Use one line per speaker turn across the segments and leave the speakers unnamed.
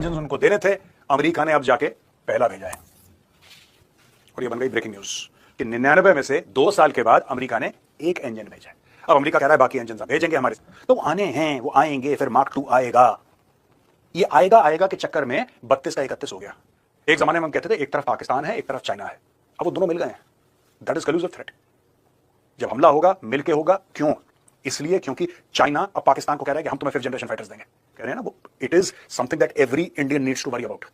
Engine उनको देने थे, अमेरिका ने अब जाके पहला भेजा है। और ये बन गई ब्रेकिंग न्यूज कि 99 में से 2 साल के बाद अमेरिका ने एक इंजन भेजा है। अब अमेरिका कह रहा है बाकी इंजन भेजेंगे हमारे, तो आने हैं, वो आएंगे, फिर मार्क 2 आएगा। ये आएगा के चक्कर में 32 का 31 हो गया। एक जमाने में हम कहते थे एक तरफ पाकिस्तान है, एक तरफ चाइना है, अब वो दोनों मिल गए हैं। That is collusive threat. जब हमला होगा मिलके होगा। क्यों? इसलिए क्योंकि चाइना अब पाकिस्तान को कह रहा है कि हम तुम्हें 5th जनरेशन फाइटर्स देंगे। कह रहे हैं ना वो, it is something that every Indian needs to worry about.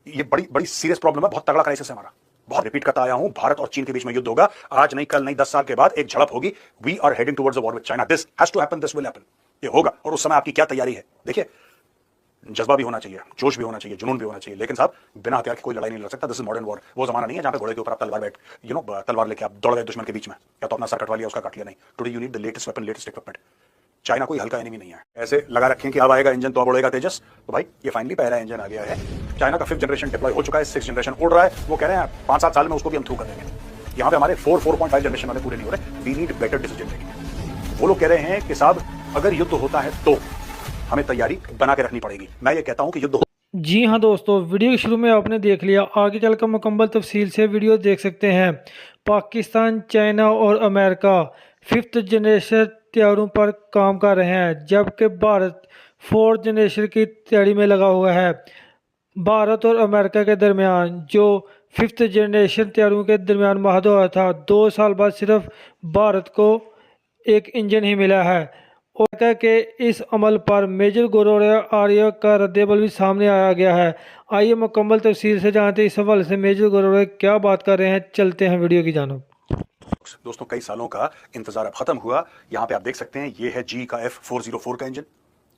ये बड़ी बड़ी सीरियस प्रॉब्लम है, बहुत तगड़ा क्राइसिस है हमारा। बहुत रिपीट करता आया हूं, भारत और चीन के बीच में युद्ध होगा, आज नहीं कल नहीं 10 साल के बाद एक झड़प होगी। We are heading towards a war with China. This has to happen, this will happen. ये होगा और उस समय आपकी क्या तैयारी है? देखिए, जज्बा भी होना चाहिए, जोश भी होना चाहिए, जुनून भी होना चाहिए, लेकिन साहब बिना हथियार की कोई लड़ाई नहीं लड़ सकता। This is modern war. वो जमाना नहीं है जहां पे घोड़े के ऊपर आप तलवार बैठ तलवार लेके आप दौड़ गए दुश्मन के बीच में, या तो अपना सर कटवा लिया उसका काट लिया। नहीं, today you need the latest weapon, latest equipment. China कोई हल्का एनिमी नहीं है। ऐसे लगा रखें कि अब आएगा इंजन तो अब उड़ेगा तेजस। तो भाई ये फाइनली पहला इंजन आ गया है। चाइना का 5th जनरेशन डिप्लॉय हो चुका है, 6th जनरेशन उड़ रहा है। वो कह रहे हैं 5-7 साल में उसको भी हम थ्रू कर देंगे। यहाँ पे हमारे 4.5 जनरेशन वाले पूरे नहीं हो रहे। We need better decision making. वो लोग कह रहे हैं कि साहब अगर युद्ध होता है तो हमें तैयारी बना के रखनी पड़ेगी। मैं ये कहता हूं कि युद्ध
जी हाँ दोस्तों, वीडियो के शुरू में आपने देख लिया, आगे चलकर मुकम्मल तफसील से वीडियो देख सकते हैं। पाकिस्तान, चाइना और अमेरिका 5th जनरेशन तैयारों पर काम कर रहे हैं, जबकि भारत 4th जनरेशन की तैयारी में लगा हुआ है। भारत और अमेरिका के दरमियान जो 5th जनरेशन तैयारों के दरमियान मुआहदा हुआ था, 2 साल बाद सिर्फ भारत को एक इंजन ही मिला है। और के इस अमल पर मेजर गौरव आर्य का रद्देबल भी सामने आया गया है। आइए मुकम्मल तफसील से जानते हैं इस हवाले से मेजर गौरव क्या बात कर रहे हैं। चलते हैं वीडियो की जानिब।
दोस्तों, कई सालों का इंतजार अब खत्म हुआ। यहां पे आप देख सकते हैं ये है जी का F404 का इंजन,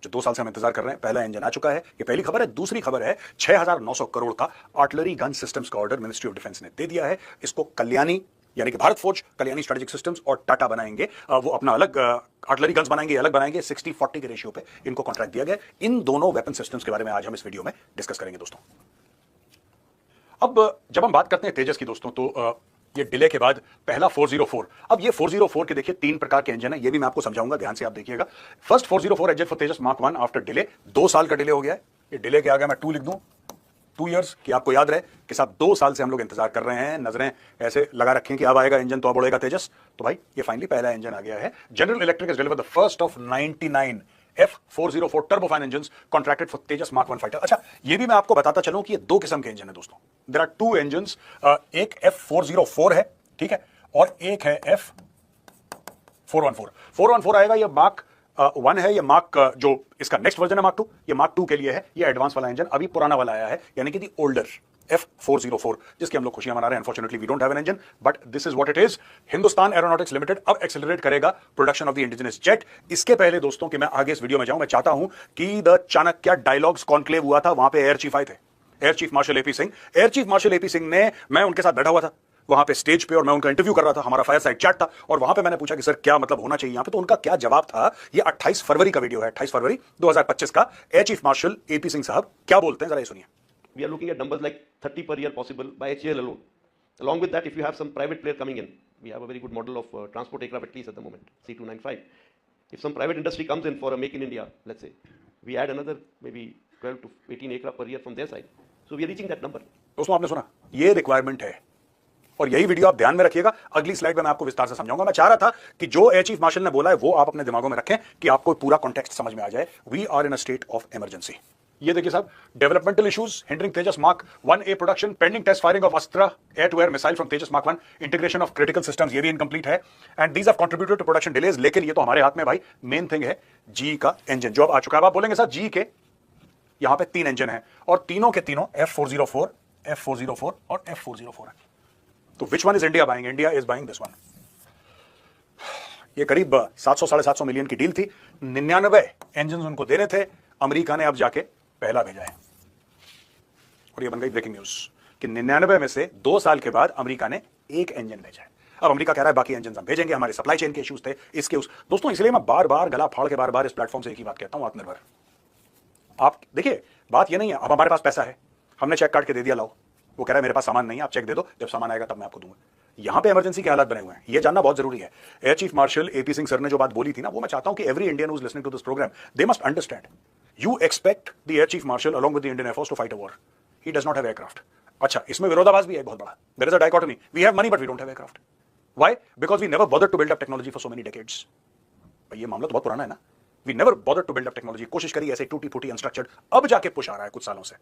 जो 2 साल से हम इंतजार कर रहे हैं। पहला इंजन आ चुका है, ये पहली खबर है। दूसरी खबर है 6900 करोड़ का आर्टिलरी गन सिस्टम्स का ऑर्डर मिनिस्ट्री ऑफ डिफेंस ने दे दिया है। इसको कल्याणी यानी कि भारत फौज, कल्याणी स्ट्रेटेजिक सिस्टम्स और टाटा बनाएंगे। वो अपना अलग आर्टिलरी गन्स बनाएंगे, अलग बनाएंगे। 60-40 के रेशियो पे इनको कॉन्ट्रैक्ट दिया गया। इन दोनों वेपन सिस्टम्स के बारे में आज हम इस वीडियो में डिस्कस करेंगे दोस्तों। अब जब हम बात करते हैं तेजस की दोस्तों, तो ये डिले के बाद पहला 404। अब ये 404 के देखिए 3 प्रकार के इंजन है, ये भी मैं आपको समझाऊंगा, ध्यान से आप देखिएगा। First 404 engine for Tejas Mark 1 after delay. 2 साल का डिले हो गया है। ये डिले के आगे मैं 2 लिख दूं, 2 इयर्स, कि आपको याद रहे कि साहब 2 साल से हम लोग इंतजार कर रहे हैं। नजरें ऐसे लगा रखें कि अब आएगा इंजन तो अब उड़ेगा तेजस। तो भाई ये फाइनली पहला इंजन आ गया है। General electric has delivered the first of 99 F404 turbofan engines contracted for Tejas Mark 1 fighter। अच्छा, ये भी मैं आपको बताता चलूं कि ये 2 किस्म के इंजन है दोस्तों। देयर आर 2 इंजन्स, एक F404 है, ठीक है, और एक है F414। 414 आएगा, ये मार्क 1 है। ये मार्क जो इसका नेक्स्ट वर्जन है मार्क 2, ये मार्क 2 के लिए है। ये एडवांस वाला इंजन, अभी पुराना वाला आया है, यानी कि दी ओल्डर F404, जिसकी हम लोग खुशियां मना रहे हैं। Unfortunately we don't have an engine, but this is what it is. Hindustan Aeronautics Limited अब एक्सेलरेट करेगा production of the indigenous jet. इसके पहले दोस्तों कि मैं आगे इस वीडियो में जाऊं, मैं चाहता हूं कि द चाणक्य डायलॉग्स कॉन्क्लेव हुआ था, वहां पे एयर चीफ आए थे, air chief marshal AP Singh. Air chief marshal AP Singh ने, मैं उनके साथ बैठा हुआ था वहां पे स्टेज पे, और मैं उनका इंटरव्यू कर रहा था, हमारा फायर साइड चैट था, और वहां पे मैंने पूछा कि सर क्या मतलब होना चाहिए यहां पे, तो उनका क्या जवाब था। ये 28 फरवरी का वीडियो है, 28 फरवरी 2025 का। Air chief marshal AP Singh साहब क्या बोलते हैं, जरा ये सुनिए।
We are looking at numbers like 30 per year possible by HAL alone. Along with that, if you have some private player coming in, we have a very good model of transport aircraft at least at the moment, C295. If some private industry comes in for a make in India, let's say, we add another maybe 12 to 18 aircraft per year from their side. So we are reaching that number.
दोस्तों आपने सुना, ये requirement है, और यही video आप ध्यान में रखिएगा। अगली स्लाइड में मैं आपको विस्तार से समझाऊंगा। मैं चाह रहा था कि जो एयर चीफ मार्शल ने बोला है वो आप अपने दिमागों में रखें कि आपको पूरा कॉन्टेक्स्ट समझ में आ जाए। We are in a state of emergency. ये देखिए साहब, developmental issues hindering Tejas Mark 1A production, pending test firing of Astra air to air missile from Tejas Mark 1, integration of critical systems, ये भी इनकम्प्लीट है, and these have contributed to production delays. लेकिन ये तो हमारे हाथ में भाई मेन थिंग है जी का इंजन, जो अब आ चुका है। आप बोलेंगे सर जी के यहां पे 3 इंजन है, और तीनों के तीनों F404, F404 और F404 है। तो which one is India buying? India is buying this one. ये करीब 700-750 मिलियन की डील थी। 99 इंजन उनको देने थे, अमेरिका ने अब जाके पहला भेजा है। और ये बन गई ब्रेकिंग न्यूज कि 99 में से 2 साल के बाद अमेरिका ने एक इंजन भेजा है। अब अमेरिका कह रहा है बाकी इंजन हम भेजेंगे, हमारे सप्लाई चेन के इश्यूज थे, इसके उस। दोस्तों इसलिए मैं बार बार गला फाड़ के बार बार इस प्लेटफॉर्म से एक ही बात कहता हूं, आत्मनिर्भर। आप देखिए, बात ये नहीं है अब हमारे पास पैसा है, हमने चेक काट के दे दिया, लाओ। वो कह रहा है मेरे पास सामान नहीं है, आप चेक दे दो, जब सामान आएगा तब मैं आपको दूंगा। यहां पे इमरजेंसी के हालात बने हुए हैं, ये जानना बहुत जरूरी है। Air chief marshal AP Singh sir ने जो बात बोली थी ना, वो मैं चाहता हूं कि every Indian who is listening to this programme, they must understand you expect the air chief marshal along with the Indian air force to fight a war, he does not have aircraft. अच्छा, इसमें विरोधाभास भी है बहुत बड़ा, there is a dichotomy, we have money but we don't have aircraft. Why? Because we never bothered to build up technology for so many decades. ये मामला तो बहुत पुराना है ना, we never bothered to build up technology, कोशिश करी ऐसे टूटी फूटी अनस्ट्रक्चर्ड, अब जाके पुश आ रहा है कुछ सालों से,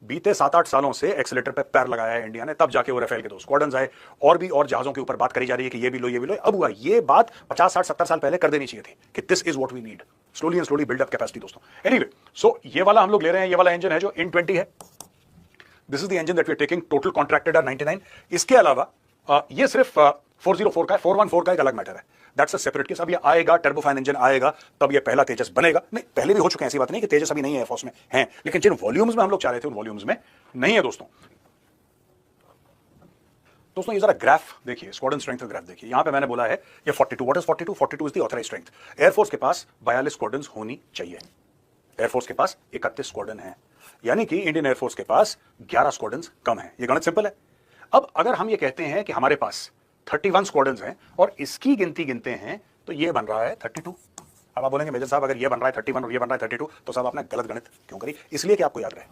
बीते 7-8 सालों से एक्सीलेटर पे पैर लगाया है इंडिया ने, तब जाके वो राफेल के 2 स्क्वाड्रन्स आए, और भी और जहाजों के ऊपर बात करी जा रही है कि ये भी लो ये भी लो, अब हुआ। ये बात 50, 60, 70 साल पहले कर देनी चाहिए थी कि this is what we need, slowly and slowly build up capacity दोस्तों। एनीवे, सो ये वाला हम लोग ले रहे हैं, ये वाला इंजन है जो इन 20 है, this is the engine that we are taking, total contracted are 99। इसके अलावा ये सिर्फ 404 का है, 414 का एक अलग मैटर है, दैट्स अ सेपरेट केस। अब ये आएगा, टर्बोफैन इंजन आएगा, तब ये पहला तेजस बनेगा। नहीं, पहले भी हो चुके हैं, ऐसी बात नहीं कि तेजस अभी नहीं है एयरफोर्स में, हैं, लेकिन जिन वॉल्यूम्स में हम लोग चाह रहे थे उन वॉल्यूम्स में नहीं है दोस्तों। दोस्तों ये जरा ग्राफ देखिए, स्क्वाड्रन स्ट्रेंथ ग्राफ देखिए, यहां पे मैंने बोला है ये 42, what is 42? 42 is the authorised strength. Air force के पास 42 स्क्वाड्रन्स होनी चाहिए, एयरफोर्स के पास 31 स्क्वाड्रन है, यानी कि इंडियन एयरफोर्स के पास 11 स्क्वाड्रन्स कम है। ये गणित सिंपल है। अब अगर हम ये कहते हैं कि हमारे पास 31 स्क्वाड्रन्स हैं और इसकी गिनती गिनते हैं तो ये बन रहा है 32। अब आप बोलेंगे मेजर साहब अगर ये बन रहा है 31 और ये बन रहा है 32 तो साहब आपने गलत गणित क्यों करी? इसलिए कि आपको याद रहे,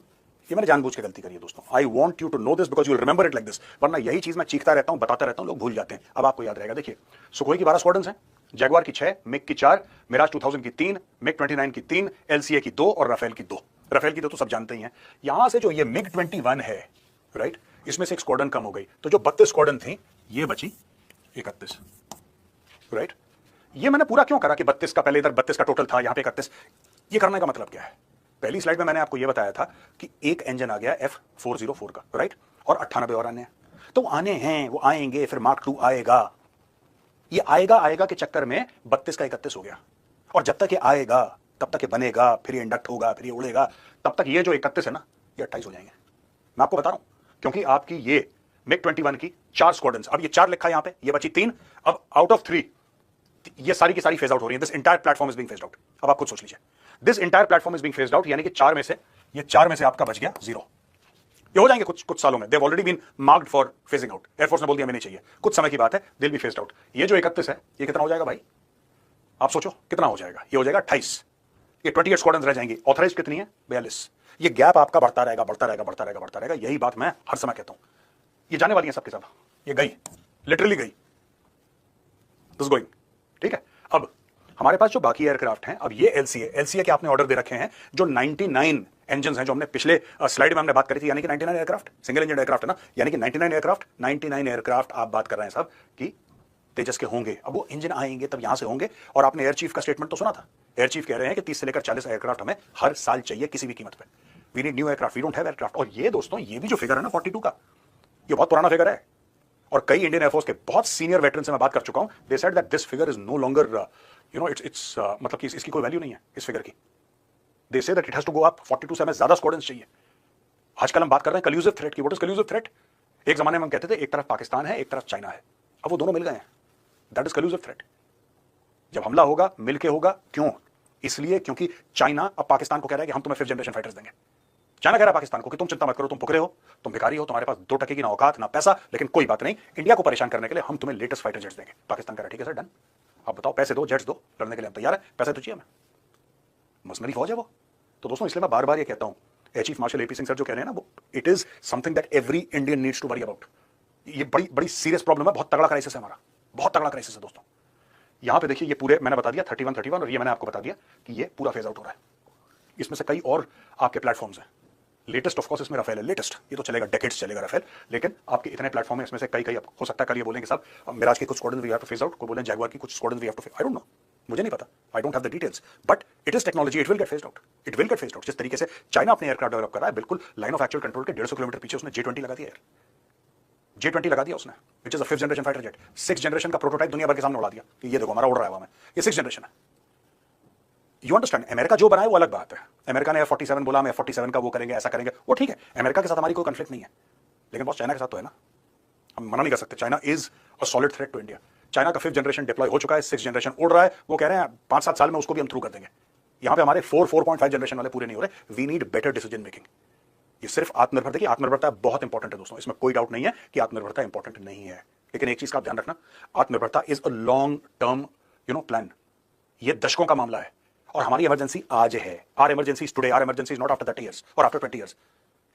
ये मैंने जानबूझ के गलती करी है दोस्तों। I want you to know this because you will remember it like this, वरना यही चीज मैं चीखता रहता हूं, बताता रहता हूं, लोग भूल जाते हैं। अब आपको याद रहेगा। देखिए, सुखोई की 12 स्क्वाड्रन्स हैं, जैगवार की 6, मिग की 4, मिराज 2000 की 3, मिग 29 की 3, एलसीए की 2 और राफेल की 2। राफेल की 2 तो सब जानते ही हैं। यहां से जो ये मिग 21 है, राइट, इसमें से एक स्क्वाड्रन कम हो गई, तो जो 32 स्क्वाड्रन थी ये बची 31, राइट। ये मैंने पूरा क्यों करा कि 32 का, पहले इधर 32 का टोटल था, यहां पे 31। ये करने का मतलब क्या है? पहली स्लाइड में मैंने आपको ये बताया था कि एक इंजन आ गया F404 का, राइट, और 98 और आने हैं। तो आने हैं, वो आएंगे, फिर मार्क 2 आएगा। ये आएगा के चक्कर में 32 का 31 हो गया, और जब तक ये आएगा तब तक ये बनेगा, फिर ये इंडक्ट होगा, फिर ये उड़ेगा, तब तक ये जो 31 है ना, ये 28 हो जाएंगे। मैं आपको बता रहा हूं, क्योंकि आपकी ये मिग 21 की 4 स्क्वाड्रन्स, अब ये 4 लिखा है यहां पे, ये बची 3, अब आउट ऑफ 3 ये सारी की सारी फेज आउट हो रही है। This entire platform is being phased out. अब आप खुद सोच लीजिए, this entire platform is being phased out, यानी कि 4 में से, ये 4 में से आपका बच गया 0। ये हो जाएंगे कुछ सालों में, they have already been marked for phasing out. Air force ने बोल दिया हमें नहीं चाहिए, कुछ समय की बात है, they will be phased out. ये जो 31 है, ये कितना हो जाएगा भाई? आप सोचो कितना हो जाएगा? ये हो जाएगा 28। ये 28 स्क्वाड्रन्स रह जाएंगी। ऑथराइज कितनी है? 42। ये गैप आपका बढ़ता रहेगा, बढ़ता रहेगा, बढ़ता रहेगा, बढ़ता रहेगा। यही बात मैं हर समय कहता हूं। ये जाने वाली है सबके सब, ये गई, लिटरली गई, दिस गोइंग, ठीक है। अब हमारे पास जो बाकी एयरक्राफ्ट हैं, अब ये एलसीए के आपने ऑर्डर दे रखे हैं, जो 99 इंजन हैं, जो हमने पिछले स्लाइड में हमने बात करी थी, यानी कि 99 एयरक्राफ्ट, सिंगल इंजन एयरक्राफ्ट है ना, यानी कि 99 एयरक्राफ्ट आप बात कर रहे हैं साहब कि तेजस के होंगे। अब वो इंजन आएंगे तब यहां से होंगे, और आपने एयर चीफ का स्टेटमेंट तो सुना था। एयर चीफ कह रहे हैं कि 30 से लेकर 40 एयरक्राफ्ट हमें हर साल चाहिए किसी भी कीमत पर। We need new aircraft, we don't have aircraft. और ये दोस्तों, ये भी जो फिगर है ना 42 का, ये बहुत पुराना फिगर है, और कई इंडियन एयरफोर्स के बहुत सीनियर वेटरन से मैं बात कर चुका हूं। They said that this figure is no longer, you know, it's मतलब कि इसकी कोई वैल्यू नहीं है इस फिगर की। They say that it has to go up. 42 से हमें ज्यादा स्क्वाड्रन्स चाहिए। आजकल हम बात कर रहे हैं कल्यूसिव थ्रेट की। What is collusive threat? एक जमाने में हम कहते थे एक तरफ पाकिस्तान है, एक तरफ चाइना है, अब वो दोनों मिल गए हैं। That is collusive threat. जब हमला होगा मिलके होगा। क्यों? इसलिए क्योंकि चाइना अब पाकिस्तान को कह रहा है कि हम तुम्हें 5th जनरेशन फाइटर्स देंगे। चाइना कह रहा है पाकिस्तान को कि तुम चिंता मत करो, तुम भुखरे हो, तुम भिखारी हो, तुम्हारे पास 2 टके की ना औकात ना पैसा, लेकिन कोई बात नहीं, इंडिया को परेशान करने के लिए हम तुम्हें लेटेस्ट फाइटर जेट्स देंगे। पाकिस्तान कह रहा है ठीक है सर, डन। आप बताओ, पैसे दो, जेट्स दो, लड़ने के लिए हम तैयार है, पैसे तो चाहिए हमें, मसनरी फौज है वो। तो दोस्तों इसलिए मैं बार बार ये कहता हूं, air chief marshal AP Singh sir जो कह रहे हैं ना, वो it is something that every Indian needs to worry about. ये बड़ी बड़ी सीरियस प्रॉब्लम है, बहुत तगड़ा क्राइसिस है हमारा, बहुत तगड़ा क्राइसिस है दोस्तों। यहां पे देखिए, ये पूरे मैंने बता दिया 31 और ये मैंने आपको बता दिया कि ये पूरा फेज आउट हो रहा है। इसमें से कई और आपके प्लेटफॉर्म्स हैं। लेटेस्ट ऑफ कोर्स इसमें राफेल है, लेटेस्ट, ये तो चलेगा, डेकेड्स चलेगा राफेल, लेकिन आपके इतने प्लेटफॉर्म है, इसमें से कई हो सकता है कल ये बोलेंगे साहब मिराज के कुछ squadron we have to phase out, को बोलें जैगुआर की कुछ squadron we have to, I don't know, मुझे नहीं पता, I don't have the details, but it is technology, it will get phased out, it will get phased out. जिस तरीके से चाइना अपने एयरक्राफ्ट डेवलप कर रहा है, बिल्कुल लाइन ऑफ एक्चुअल कंट्रोल के 150 किलोमीटर पीछे उसने J-20 लगा दिया, J-20 लगा दिया उसने, which is a 5th generation fighter jet. 6th generation का प्रोटोटाइप दुनिया भर के सामने उड़ा दिया कि ये देखो हमारा उड़ रहा है हवा में, ये 6th जनरेशन है। You understand? अमेरिका जो बनाए वो अलग बात है। अमेरिका ने F-47 बोला, हम F-47 का वो करेंगे, ऐसा करेंगे, वो ठीक है, अमेरिका के साथ हमारी कोई कंफ्लिक्ट नहीं है, लेकिन बॉस चाइना के साथ तो है ना, हम मना नहीं कर सकते। China is a solid threat to India. China का 5th जनरेशन डिप्लॉय हो चुका है, 6th जनरेशन उड़ रहा है, वो कह रहे हैं 5-7 साल में उसको भी हम थ्रू कर देंगे। यहां पे हमारे 4.5 जनरेशन वाले पूरे नहीं हो रहे। We need better decision making. ये सिर्फ आत्मनिर्भर, देखिए आत्मनिर्भरता बहुत इंपॉर्टेंट है दोस्तों, इसमें कोई डाउट नहीं है कि आत्मनिर्भरता इंपॉर्टेंट नहीं है, लेकिन एक चीज का ध्यान रखना, आत्मनिर्भरता is a long term plan. ये दशकों का मामला है, और हमारी इमरजेंसी आज है। Our emergency is today, our emergency is not after 30 years और आफ्टर 20 इयर्स।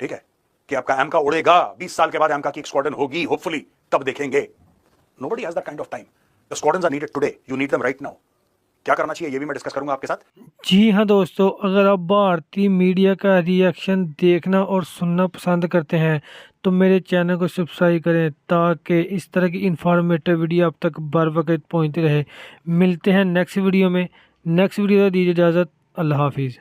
ठीक है कि आपका एमका उड़ेगा 20 साल के बाद, एमका की एक स्क्वाड्रन होगी होपफुली, तब देखेंगे। Nobody has that kind of time. The squadrons are needed today, you need them right now. क्या करना चाहिए ये भी मैं डिस्कस करूंगा आपके साथ।
जी हाँ दोस्तों, अगर आप भारतीय मीडिया का रिएक्शन देखना और सुनना पसंद करते हैं तो मेरे चैनल को सब्सक्राइब करें ताकि इस तरह की इंफॉर्मेटिव वीडियो आप तक बर वक्त पहुँचती रहे। मिलते हैं नेक्स्ट वीडियो में। नेक्स्ट वीडियो दीजिए इजाज़त। अल्लाह हाफिज़।